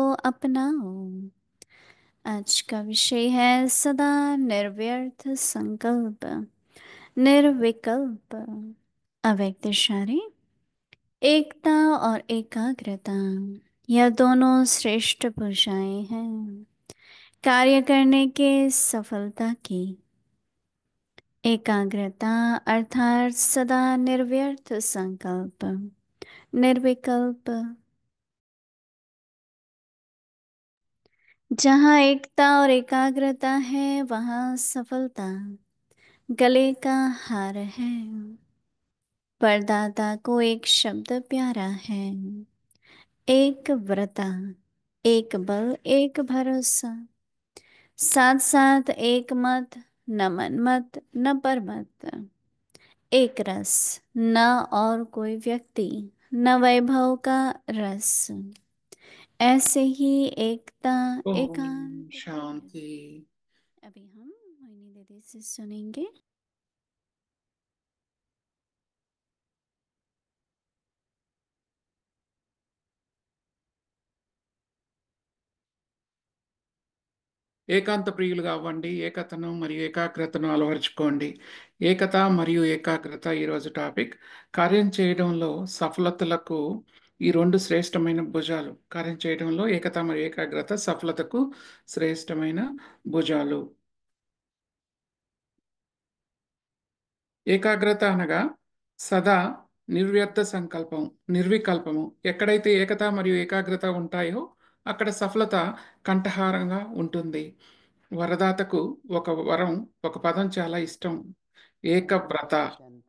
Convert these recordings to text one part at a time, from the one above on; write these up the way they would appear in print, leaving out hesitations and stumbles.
अपनाओ। आज का विषय है सदा निर्व्यर्थ संकल्प, निर्विकल्प, अव्यक्त इशारे, एकता और एकाग्रता। यह दोनों श्रेष्ठ भूषाएं हैं कार्य करने के सफलता की। एकाग्रता अर्थात सदा निर्व्यर्थ संकल्प, निर्विकल्प। जहाँ एकता और एकाग्रता है वहाँ सफलता गले का हार है। परदाता को एक शब्द प्यारा है, एक व्रता, एक बल, एक भरोसा। साथ साथ एक मत, न मन मत न परमत, एक रस, न और कोई व्यक्ति, न वैभव का रस। ऐसे ही एकता ओम एकांत की है। शांति। अभी हम मोहिनी दीदी से सुनेंगे। ఏకాంత ప్రియులుగా అవ్వండి. ఏకతను మరియు ఏకాగ్రతను అలవరుచుకోండి. ఏకత మరియు ఏకాగ్రత ఈరోజు టాపిక్. కార్యం చేయడంలో సఫలతలకు ఈ రెండు శ్రేష్టమైన భుజాలు. కార్యం చేయడంలో ఏకత మరియు ఏకాగ్రత సఫలతకు శ్రేష్టమైన భుజాలు. ఏకాగ్రత అనగా సదా నిర్వ్యర్థ సంకల్పం, నిర్వికల్పము. ఎక్కడైతే ఏకత మరియు ఏకాగ్రత ఉంటాయో అక్కడ సఫలత కంఠహారంగా ఉంటుంది. వరదాతకు ఒక వరం, ఒక పదం చాలా ఇష్టం. शांति ఏకవ్రత. शांति।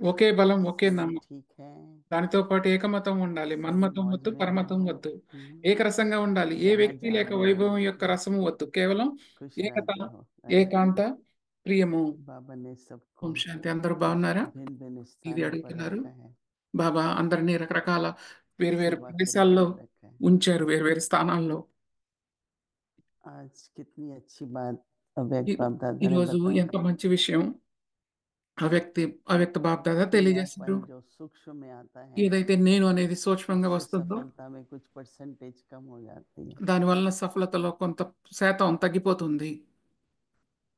ఒకే బలం, ఒకే सभी నమ్మకం. ठीक है। దానితో పాటు ఏకమతం ఉండాలి. सभी మన్మతం मौज వద్దు, में పరమతం हैं। వద్దు. ఏకరసంగా ఉండాలి. ఏ जहाँ వ్యక్తి जा లేక रहे వైభవం हो యొక్క రసము వద్దు. కేవలం खुश ఏకత, रहते हो, है ना। ఏకాంత ప్రియము. बाबा ने सबको ఓం శాంతి. అందరూ బాగున్నారా? भिन्न भिन्न ఇది स्थानों पर అడుగుతున్నారు. रखा है, బాబా అందరినీ రకరకాల వేరు వేరు सेवा करने ప్రదేశాల్లో पर रखा है। ఉంచారు, వేరు వేరు స్థానాల్లో. आज कितनी अच्छी बात अव्यक्त ఈ- बाप दादा ने ఈరోజు बताया। ఎంత మంచి విషయం అవ్యక్త బాప్ దాదా कि తెలియజేశారు. मैंपन जो सूक्ष्म में आता है ఏదైతే నేను అనేది సూక్ష్మంగా उससे వస్తుందో सफलता में कुछ परसेंटेज कम हो जाती है। దాని వలన సఫలతలో కొంత శాతం తగ్గిపోతుంది.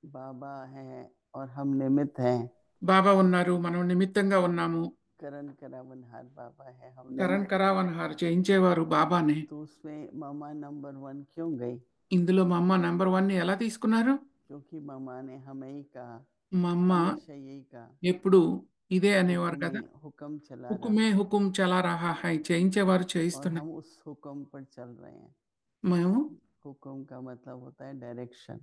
बाबा है और हम निमित्त हैं। బాబా ఉన్నారు, మనం నిమిత్తంగా ఉన్నాము. करण करावनहार बाबा है, हम కరణ్ निमित्त। కరావన్ హార్ చేయించేవారు బాబానే. तो उसमें मामा नंबर 1 क्यों गई? ఇందులో మా అమ్మ నెంబర్ 1 ని ఎలా తీసుకున్నారు? क्योंकि मामा ने हमें ही कहा, మా అమ్మ हमेशा यही कहा, ఎప్పుడు ఇదే అనేవారు हुक्म కదా, ही हुक्म चला హుకుమే रहा హుకుం చలా రహా హై. చేయించేవారు और చేయిస్తున్నారు. हम उस हुक्म पर चल रहे हैं। మేము हुक्म का मतलब होता है डायरेक्शन।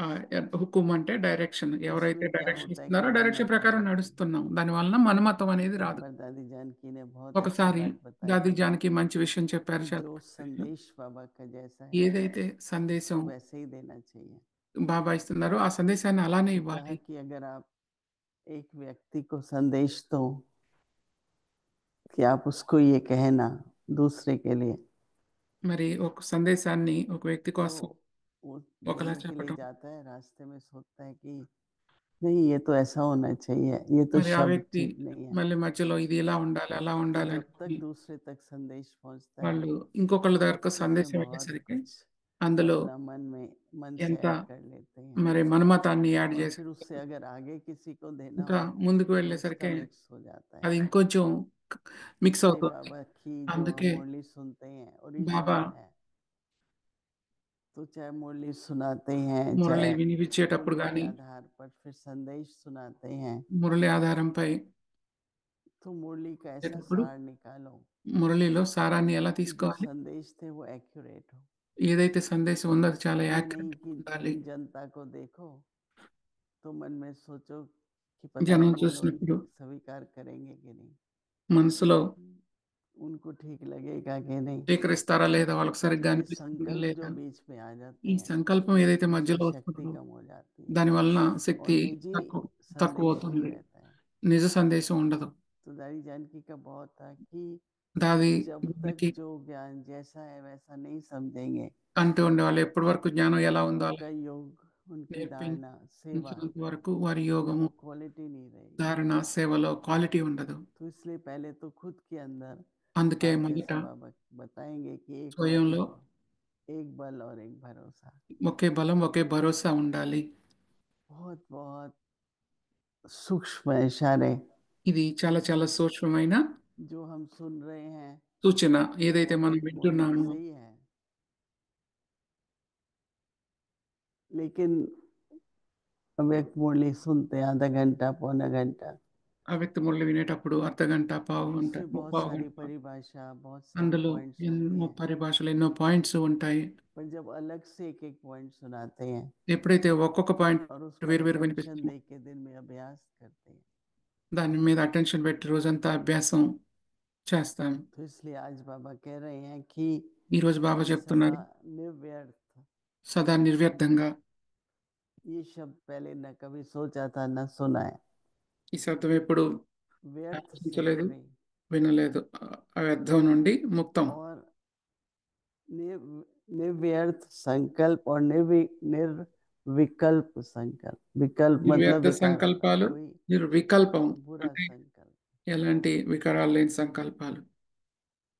ఆ, హుకుం అంటే డైరెక్షన్. ఎవరైతే उसमें क्या డైరెక్షన్ होता है कि ఇస్తున్నారో मन డైరెక్షన్ मत आ ప్రకారం जाती है। నడుస్తున్నాం. దాని వలన మనమతం అనేది एक రాదు. बार दादी जानकी ने बहुत अच्छी ఒకసారి बात बताई దాది జానకి మంచి విషయం చెప్పారు. कि చాలా जो మంచి విషయం. संदेश बाबा का जैसा है ఏదైతే సందేశం वैसे ही देना चाहिए। బాబా ఇస్తున్నారో ఆ సందేశాన్ని అలానే तो कहा ఇవ్వాలి. कि अगर आप एक व्यक्ति को संदेश दो कि आप उसको ये कहना दूसरे के लिए, మరి ఒక సందేశాన్ని ఒక వ్యక్తి तो కోసం वो ఒకలా देने के लिए చెప్పటం, जाता है, रास्ते में सोचता है कि नहीं ये तो ऐसा होना चाहिए, ये तो మరి ఆ शब्द వ్యక్తి ठीक नहीं है। మళ్ళీ మధ్యలో ఇది ఇలా ఉండాలి అలా तो ఉండాలి जब तक అనుకుని दूसरे तक संदेश पहुंचता है వాళ్ళు ఇంకొకళ్ళ దగ్గరకు उसमें సందేశం बहुत వెళ్ళేసరికి कुछ అందులో अपना मन से ఎంత ऐड कर लेते हैं। మరి మన్మతాన్ని యాడ్ और చేసి फिर उससे अगर आगे किसी को देना ఇంకా हो ముందుకు तो उसका వెళ్ళేసరికి मिक्स हो जाता है। అది ఇంకొంచెం మిక్స్ इसलिए అవుతుంది. बाबा की जो हम అందుకే मुरली सुनते हैं బాబా ओरिजिनल है। तो चाहे मुरली सुनाते हैं, మురళి चाहे వినిపించేటప్పుడు उनके కానీ आधार पर फिर संदेश सुनाते हैं, మురళి ఆధారంపై तो मुरली का ऐसा చేసేటప్పుడు सार निकालो మురళిలో సారాన్ని ఎలా कि जो తీసుకోవాలి, संदेश थे वो एक्यूरेट हो। ఏదైతే సందేశం ఉందో అది చాలా ये नहीं యాక్యురేట్ कि ఉండాలి. जनता को देखो तो मन में सोचो कि पता జనం नहीं वो लोग చూసినప్పుడు स्वीकार करेंगे कि नहीं, మనసులో उनको ठीक लगेगा कि नहीं। స్వీకరిస్తారా లేదా, వాళ్ళకి సరిగ్గా ये అనిపిస్తుందా संकल्प जो లేదా. बीच में आ जाते ఈ हैं సంకల్పం ఏదైతే उससे మధ్యలో शक्ति వస్తుందో कम हो जाती है దాని వలన और శక్తి निजी తక్కువ తక్కువ संदेश नहीं అవుతుంది. रहता है। నిజ సందేశం ఉండదు. तो दादी जानकी का बहुत था कि దాది जब तक దానికి जो ज्ञान जैसा है वैसा नहीं समझेंगे, అంటూ ఉండేవాళ్ళు, ఎప్పటి వరకు జ్ఞానం ఎలా ఉందో అలా उनका योग, उनकी धारणा, सेवा, నేర్పించినంత వరకు వారి యోగము, वो क्वालिटी नहीं रहेगी। ధారణ, సేవలో క్వాలిటీ ఉండదు. तो इसलिए पहले तो खुद के अंदर అందుకే आज మొదట जैसे बाबा बताएंगे कि एक मन, స్వయంలో एक बल और एक भरोसा। ఒకే బలం ఒకే భరోసా ఉండాలి. बहुत बहुत सूक्ष्म इशारे ఇది చాలా చాలా సూక్ష్మమైన जो हम सुन रहे हैं, సూచన. ఏదైతే మనం अव्यक्त मुरली వింటున్నామో सही है, लेकिन अव्यक्त मुरली सुनते आधा घंटा पौना घंटा, ఆ వ్యక్తి మురళి వినేటప్పుడు అర్ధగంట, పావు గంట, उसमें बहुत ముప్పావు सारी గంట, परिभाषा, बहुत सारी అందులో पॉइंट्स होती ఎన్నో हैं। పరిభాషలు, ఎన్నో పాయింట్స్ ఉంటాయి. पर जब अलग से एक एक पॉइंट सुनाते हैं ఎప్పుడైతే ఒక్కొక్క పాయింట్ और उसका వేరు వేరు अटेंशन వినిపిస్తుందో दे के दिन में अभ्यास करते हैं, దాని మీద అటెన్షన్ పెట్టి రోజంతా అభ్యాసం చేస్తాం. तो इसलिए आज बाबा कह रहे हैं कि ఈ రోజు బాబా सदा చెప్తున్నారు, निर्व्यर्थ, సదా నిర్వ్యర్థంగా. ये शब्द पहले न कभी सोचा था न सुना है। ఈ శబ్దం ఎప్పుడు व्यर्थ से ఆలోచించలేదు, फ्री వినలేదు. ఆ వ్యర్థం నుండి ముక్తం. और निर्व्यर्थ संकल्प और निर्विकल्प संकल्प। विकल्प मतलब నిర్వ్యర్థ विकार होता है, సంకల్పాలు, कोई నిర్వికల్పం बुरा అంటే संकल्प। ఎలాంటి వికారాలు లేని సంకల్పాలు.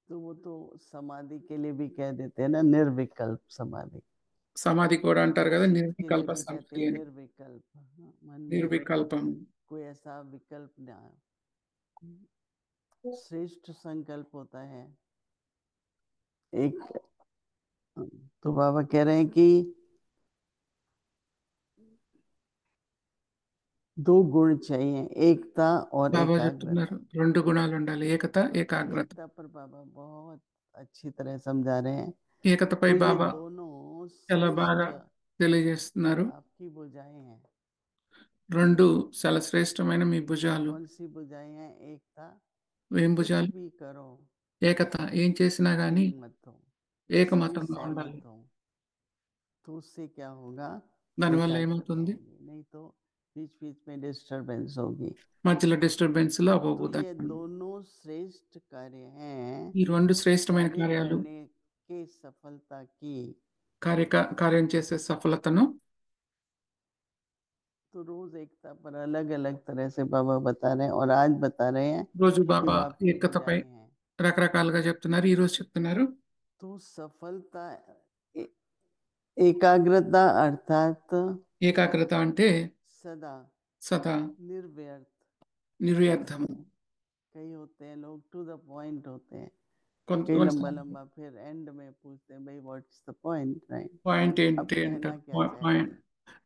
तो वो तो समाधि के लिए भी कह देते हैं ना, निर्विकल्प समाधि। సమాధి కూడా అంటారు కదా चित्त के लिए నిర్వికల్ప भी कहते సమాధి हैं అని. निर्विकल्प। हाँ, मन में నిర్వికల్పం कोई ऐसा विकल्प ना, श्रेष्ठ संकल्प होता है एक। तो बाबा कह रहे हैं कि दो गुण चाहिए, एकता और బాబా చెప్తున్నారు, एकाग्रता। రెండు గుణాలు ఉండాలి, ఏకత, ఏకాగ్రత. एकता पर बाबा बहुत अच्छी तरह समझा रहे हैं। ఏకతపై तो ये బాబా दोनों చాలా श्रेष्ठ బాగా తెలియజేస్తున్నారు. आपकी भुजाएं हैं। రెండు చాలా శ్రేష్టమైన మీ భుజాలు. कौन सी भुजाएं हैं? एकता, ఏం कुछ భుజాలు? भी करो ఏకత, ఏం చేసినా గానీ एक मत हो, किसी भी ఏకమతంగా ఉండాలి. सहमत हो, तो उससे क्या होगा? దానివల్ల एकाग्रता ఏమవుతుంది? होगी, नहीं तो बीच बीच में डिस्टरबेंस होगी। మధ్యలో డిస్టర్బెన్స్ లో तो అవ్వవు. ये दोनों श्रेष्ठ कार्य हैं ఈ రెండు శ్రేష్టమైన कार्य కార్యాలు, करने के सफलता की। కార్యం చేసే సఫలతను तो रोज एकता पर अलग अलग तरह से बाबा बता रहे हैं, और आज बता रहे हैं రోజు कि బాబా वो आपकी ఏకతపై भुजाएं हैं। రకరకాలుగా చెప్తున్నారు. ఈ రోజు చెప్తున్నారు तो सफलता, ए- एकाग्रता अर्थात ఏకాగ్రత అంటే सदा సదా निर्व्यर्थ। నిర్వ్యర్థము. कई होते हैं लोग टू द पॉइंट होते हैं, కొంత कई लंबा लंबा, फिर एंड में पूछते हैं भाई what's the point, right? Point अब ఏంటి कहना అంటారు. क्या चाहते పాయింట్ हैं?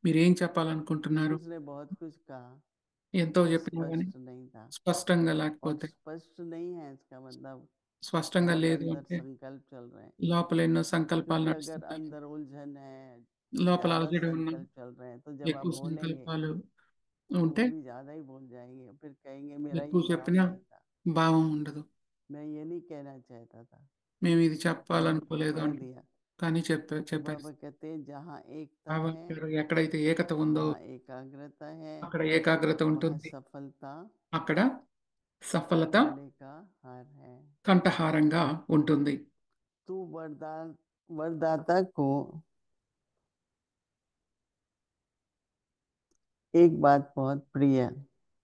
మీరు ఏం చెప్పాలనుకుంటున్నారు? उसने बहुत कुछ कहा ఎంతో पर చెప్పినా కానీ स्पष्ट नहीं था। స్పష్టంగా और లేకపోతే, स्पष्ट नहीं है इसका मतलब స్పష్టంగా बहुत లేదు अंदर అంటే संकल्प चल रहे हैं। లోపల ఎన్నో సంకల్పాలు क्योंकि अगर నడుస్తున్నాయి. अंदर उलझन है, లోపల ज्यादा ఆల్రెడీ ఉన్న संकल्प चल रहे हैं, तो जब आप ఎక్కువ बोलेंगे సంకల్పాలు तो ఉంటే वो भी ज्यादा ही बोल जाएंगे, फिर कहेंगे मेरा ఎక్కువ ये भाव చెప్పినా नहीं था, భావం ఉండదు. मैं ये नहीं कहना चाहता था, మేము ఇది पर చెప్పాలనుకోలేదు कह అంటే दिया। కానీ तो చెప్పేసి बाबा कहते हैं जहाँ एकता బాబా है గారు ఎక్కడైతే ఏకత ఉందో वहाँ एकाग्रता है, అక్కడ ఏకాగ్రత वहाँ ఉంటుంది. सफलता అక్కడ సఫలత गले का हार है। కంఠహారంగా ఉంటుంది. तो वरदान, वरदाता को एक बात बहुत प्रिय है,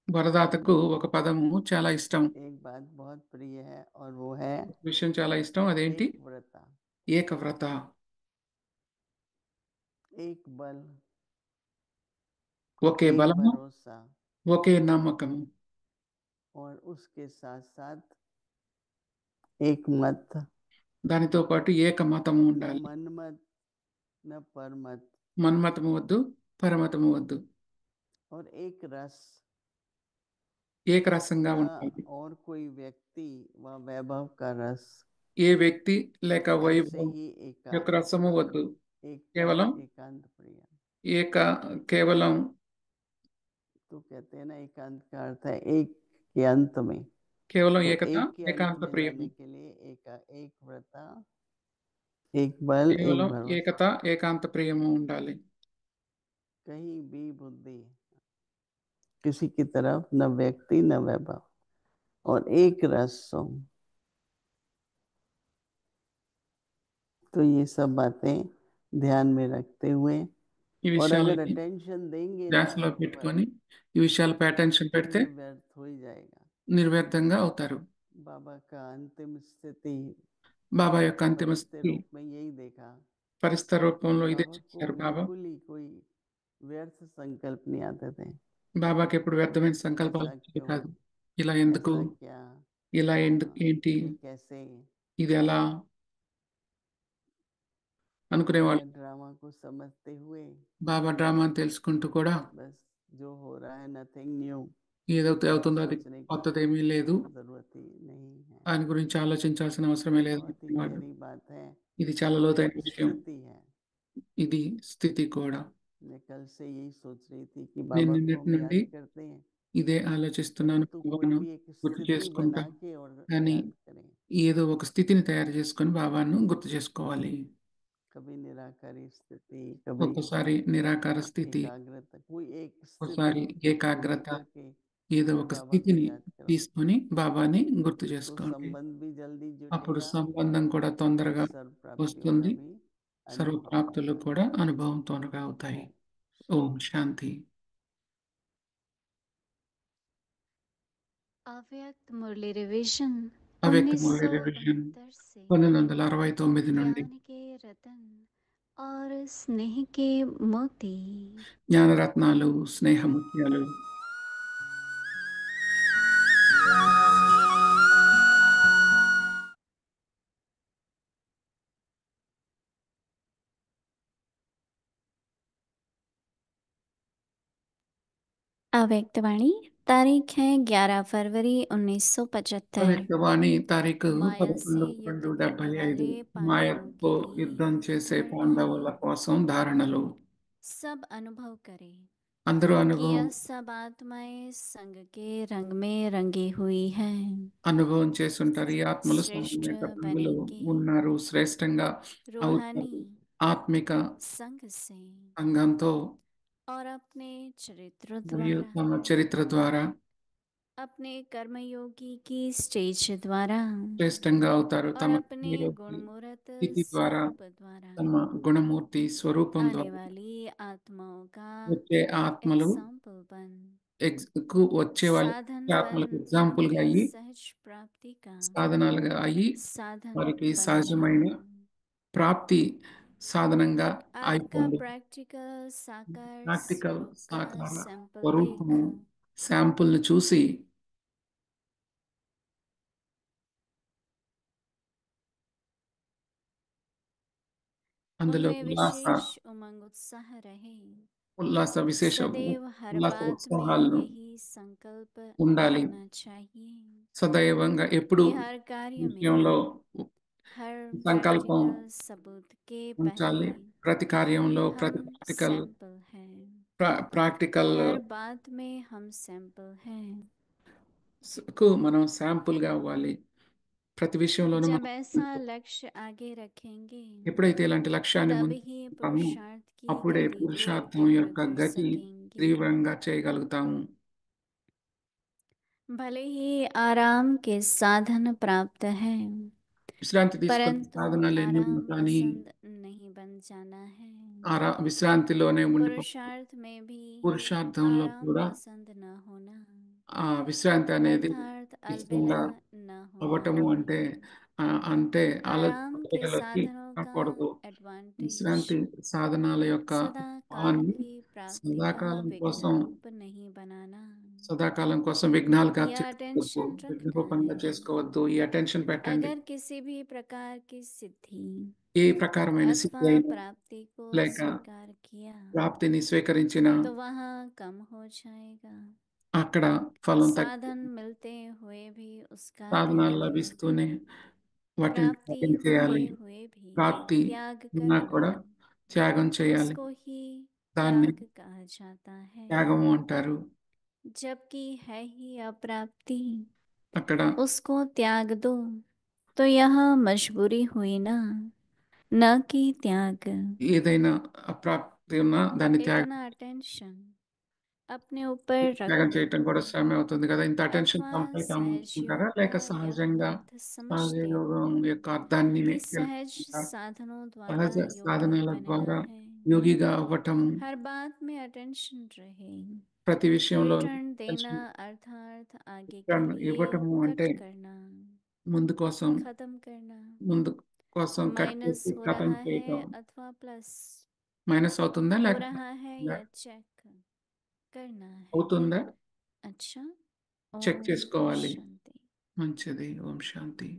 వరదాతకు ఒక పదము చాలా ఇష్టం, एक बात बहुत प्रिय है, और वो है ఒక విషయం చాలా ఇష్టం. అదేంటి? एक व्रता, ఏకవ్రత. एक बल, ఒకే एक బలము, भरोसा, ఒకే నమ్మకము, और उसके साथ साथ एक मत, దానితో పాటు ఏకమతము न ఉండాలి. मनमत न परमत, మన్మతము వద్దు, పరమతము వద్దు. और एक रस, ఏకరసంగా न ఉండాలి. और कोई व्यक्ति व वैभव का रस, ఏ వ్యక్తి లేక ऐसे వైభవం ही యొక్క एकांत, రసము వద్దు. एकता కేవలం एकांत प्रिय। ఏక కేవలం तो कहते हैं ना एकांत का अर्थ है एक के अंत में, కేవలం तो ఏకత, एक के अंत ఏకాంత में ప్రియము. जाने के लिए एक व्रता, एक बल, एक కేవలం भरोसा, ఏకత, ఏకాంత ప్రియము ఉండాలి. कहीं भी बुद्धि किसी की तरफ न व्यक्ति न वैभव, और एक रस हो। तो ये सब बातें ध्यान में रखते हुए, ఈ और अगर విషయాలని अटेंशन देंगे ना ధ్యాసలో इन पर, పెట్టుకొని ఈ విషయాలపై అటెన్షన్ तो పెడితే निर्व्यर्थ हो ही जाएगा। నిర్వ్యర్థంగా అవుతారు. बाबा का अंतिम स्थिति బాబా యొక్క అంతిమ फरिश्ते స్థితి रूप में यही देखा పరిస్థిత రూపంలో कि ఇదే बाबा को చూశారు బాబా. बिल्कुल ही कोई व्यर्थ संकल्प नहीं आते थे। బాబాకి ఎప్పుడు వ్యర్థమైన సంకల్పాలు ऐसा వచ్చేవి क्यों, కాదు. ఇలా ఎందుకు, ऐसा क्या, ఇలా ఎందుకు, ఏంటి, ये कैसे, ఇది ఎలా అనుకునేవాళ్ళు. मैं ड्रामा को समझते हुए బాబా డ్రామాని తెలుసుకుంటూ కూడా बस जो हो रहा है नथिंग न्यू, ఏదైతే అవుతుందో అది सोचने की కొత్తదేమీ లేదు, जरूरत ही नहीं है। దాని గురించి ఆలోచించాల్సిన అవసరమే లేదు बहुत ही అనుకునేవాళ్ళు. गहरी बात है, ఇది చాలా ये లోతైన एक విషయం. स्थिति है। ఇది స్థితి కూడా. मैं कल से यही सोच रही थी कि నేను बाबा को నిన్నటి हम నుండి याद करते हैं, ఇదే ఆలోచిస్తున్నాను. परंतु कोई బాబాను भी एक గుర్తు स्थिति बना చేసుకుంటాం, के और కానీ याद करें। ఏదో ఒక స్థితిని తయారు చేసుకొని బాబాను గుర్తు చేసుకోవాలి. कभी निराकारी स्थिति, कभी ఒక్కసారి నిరాకార స్థితి, एकाग्रता, कोई एक स्थिति ఒకసారి ढूंढ ఏకాగ్రత, करके ఏదో फिर ఒక बाबा को స్థితిని याद करो, తీసుకొని బాబాని గుర్తు तो చేసుకోండి. संबंध भी जल्दी అప్పుడు जुटेगा సంబంధం కూడా और తొందరగా सर्व प्राप्तियों का వస్తుంది, भी अनुभव సర్వప్రాప్తులు होगा। కూడా అనుభవం త్వరగా అవుతాయి. ओम ఓం శాంతి. अव्यक्त मुरली रिवीजन అవ్యక్త మురళి రివిజన్ 1969 से 1969 నుండి ज्ञान के रतन और स्नेह के मोती। జ్ఞానరత్నాలు, స్నేహముత్యాలు. अव्यक्त वाणी तारीख है 11 फरवरी 1975। అవ్యక్తవాణి తారీఖు माया से 11/2/75. युद्ध करने वाले पांडवों మాయతో के యుద్ధం लिए చేసే धारणा। పాండవుల కోసం ధారణలు. सब अनुभव करें అందరూ कि అనుభవం यह सब आत्माएं संग के रंग में रंगी हुई है। అనుభవం చేస్తుంటారు. ఈ ఆత్మలు श्रेष्ठ సంబంధిత రంగులు बनेंगे ఉన్నారు, శ్రేష్టంగా అవుతారు. रूहानी ఆత్మిక संग से సంఘంతో और अपने चरित्र మరియు द्वारा, తమ చరిత్ర ద్వారా अपने कर्मयोगी की स्टेज द्वारा శ్రేష్టంగా అవుతారు. और తమ अपने కర్మయోగి गुणमूर्त స్థితి ద్వారా, स्वरूप द्वारा తమ గుణమూర్తి స్వరూపం आने ద్వారా वाली आत्माओं का వచ్చే ఆత్మలు एग्जाम्पल बन వచ్చే వాళ్ళ साधन बन ఆత్మలకు ఎగ్జాంపుల్ గా उनकी అయ్యి, सहज प्राप्ति का సాధనాలుగా అయ్యి, साधन వారికి बन సహజమైన जाओ। ప్రాప్తి సాధనంగా आपका అయిపోండి. प्रैक्टिकल साकार ప్రాక్టికల్ स्वरूप का సాకార सैंपल స్వరూపము देख శాంపుల్ని చూసి అందులో उनमें ఉల్లాస विशेष उमंग उत्साह रहे। ఉల్లాస విశేష सदैव हर ఉల్లాస बात में ఉత్సాహాలను यही संकल्प ఉండాలి. रखना चाहिए సదైవంగా ఎప్పుడు कि हर कार्य విషయంలో में, हर సంకల్పం प्रैक्टिकल सबूत के ఉంచాలి. पहले ప్రతి కార్యంలో, हम ప్రతి सैंपल हैं। ప్రాక్టికల్ हर बात में हम सैंपल हैं। కు మనం శాంపుల్ గా అవ్వాలి. ప్రతి విషయంలోనూ जब మనం ऐसा लक्ष्य आगे रखेंगे ఎప్పుడైతే ఇలాంటి లక్ష్యాన్ని तब ముందు ही పెట్టుకుంటామో, पुरुषार्थ की అప్పుడే गति को పురుషార్థం तीव्र యొక్క कर గతి सकेंगे। తీవ్రంగా చేయగలుగుతాము. भले ही आराम के साधन प्राप्त है, విశ్రాంతి తీసుకునే परंतु సాధనాలు ఎన్ని आराम ఉన్నా కానీ पसंद नहीं बन जाना है। విశ్రాంతిలోనే ఉండిపోవాలి. पुरुषार्थ में भी పురుషార్థంలో आराम కూడా पसंद न होना ఆ విశ్రాంతి అనేది अर्थात अलबेला ఇష్టంగా न होना। అవ్వటము అంటే అంటే आराम के ఆలోచనలోకి साधनों का రాకూడదు. एडवांटेज విశ్రాంతి సాధనాల యొక్క सदा काल భావాన్ని की प्राप्ति का సదాకాలం विघ्न కోసం रूप नहीं बनाना। సదాకాలం కోసం విఘ్నాలుగా यह చేసుకోవద్దు, अटेंशन విఘ్న रखता రూపంగా है। చేసుకోవద్దు. ఈ అటెన్షన్ పెట్టండి. अगर किसी भी प्रकार की सिद्धि ఏ ప్రకారమైన अथवा స్థితి అయినా प्राप्ति को లేక स्वीकार किया ప్రాప్తిని స్వీకరించిన तो वहाँ कम हो जाएगा। అక్కడ ఫలం साधन मिलते हुए भी उसका సాధనాలు त्याग, లభిస్తూనే వాటిని प्राप्ति త్యాగం होते చేయాలి. हुए भी ప్రాప్తి त्याग ఉన్నా करना, కూడా త్యాగం చేయాలి. उसको ही దాన్ని त्याग कहा जाता है। త్యాగము అంటారు. जबकि है ही अप्राप्ति, అక్కడ उसको त्याग दो तो यह मजबूरी हुई ना, न कि त्याग। ఏదైనా అప్రాప్తి ఉన్నా దాన్ని इतना अटेंशन अपने ऊपर త్యాగం रखते చేయటం हुए కూడా శ్రమే అవుతుంది కదా. ఇంత అటెన్షన్ अथवा సంపైతం सहज ఉంచుకుంటారా, योग లేక का यह సహజంగా अर्थ సహజ समझते हो యోగం యొక్క అర్థాన్ని कि सहज తెలుసుకుంటారా? साधनों द्वारा సహజ योगी సాధనాల बनना ద్వారా है। యోగిగా అవ్వటం, हर बात में अटेंशन रहे। ప్రతి విషయంలో रिटर्न देना अर्थात आगे के attention लिए ఇవ్వటము कट అంటే करना। ముందు కోసం खत्म करना। ముందు కోసం కట్ माइनस చేసి हो కథం रहा है చేయటం. अथवा प्लस మైనస్ అవుతుందా हो లేకపోతే रहा है అవుతుందా? या चेक करना है। అవుతుందా अच्छा, చెక్ ओम చేసుకోవాలి. शांति। మంచిది. ఓం శాంతి.